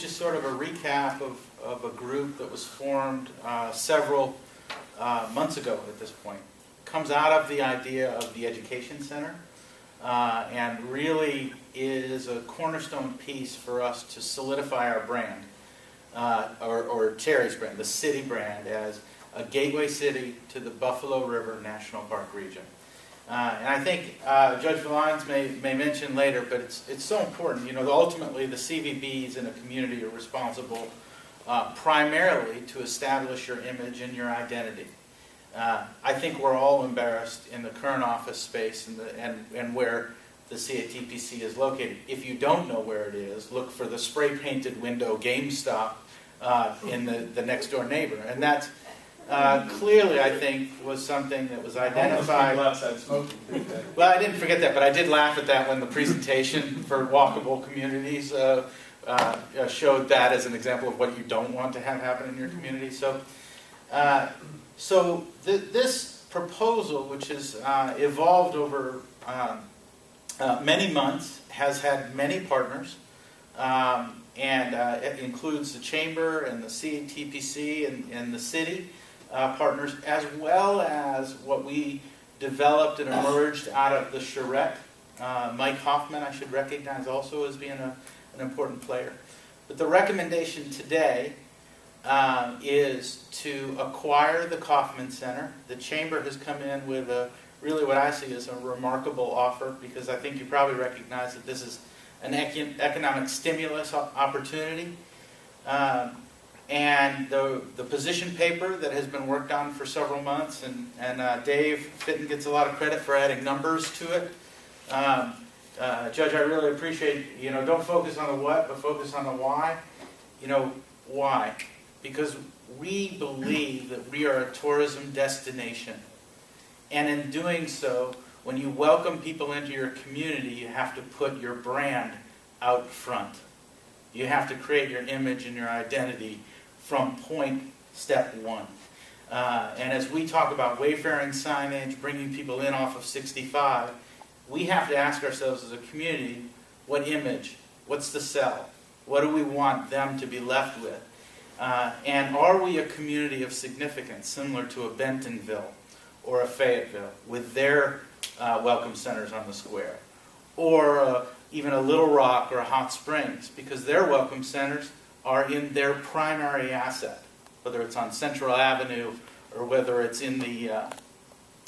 Just sort of a recap of a group that was formed several months ago at this point. Comes out of the idea of the Education Center and really is a cornerstone piece for us to solidify our brand, or Terry's brand, the city brand, as a gateway city to the Buffalo River National Park region. And I think Judge Valines may mention later, but it's so important. You know, ultimately the CVBs in a community are responsible primarily to establish your image and your identity. I think we're all embarrassed in the current office space and where the CATPC is located. If you don't know where it is, look for the spray-painted window GameStop in the next-door neighbor. And that's clearly, I think, was something that was identified. Outside smoking. Well, I didn't forget that, but I did laugh at that when the presentation for walkable communities showed that as an example of what you don't want to have happen in your community. So this proposal, which has evolved over many months, has had many partners, and it includes the Chamber and the CATPC and the city partners, as well as what we developed and emerged out of the charrette. Mike Hoffman, I should recognize also as being an important player. But the recommendation today is to acquire the Kauffman Center. The Chamber has come in with really what I see as a remarkable offer, because I think you probably recognize that this is an economic stimulus opportunity. And the position paper that has been worked on for several months, and Dave Fitton gets a lot of credit for adding numbers to it. Judge, I really appreciate, don't focus on the what, but focus on the why. Why? Because we believe that we are a tourism destination. And in doing so, when you welcome people into your community, you have to put your brand out front. You have to create your image and your identity from step one. And as we talk about wayfaring signage, bringing people in off of 65, we have to ask ourselves as a community, what image? What's the sell? What do we want them to be left with? And are we a community of significance, similar to a Bentonville or a Fayetteville, with their welcome centers on the square? Or even a Little Rock or a Hot Springs, because their welcome centers are in their primary asset, whether it's on Central Avenue or whether it's in the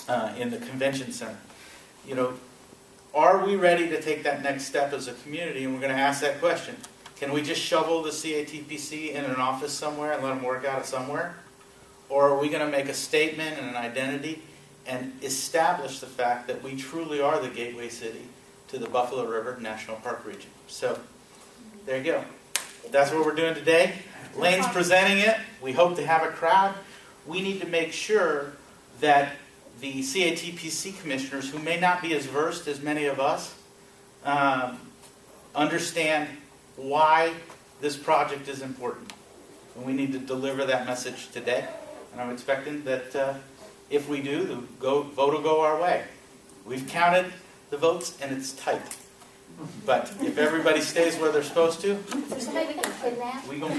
convention center. Are we ready to take that next step as a community? And we're going to ask that question. Can we just shovel the CATPC in an office somewhere and let them work out it somewhere? Or are we going to make a statement and an identity and establish the fact that we truly are the gateway city to the Buffalo River National Park region? So, there you go. That's what we're doing today. Lane's presenting it. We hope to have a crowd. We need to make sure that the CATPC commissioners, who may not be as versed as many of us, understand why this project is important. And we need to deliver that message today. And I'm expecting that if we do, the vote will go our way. We've counted the votes, and it's tight. But if everybody stays where they're supposed to, Is there somebody we can kidnap? we gonna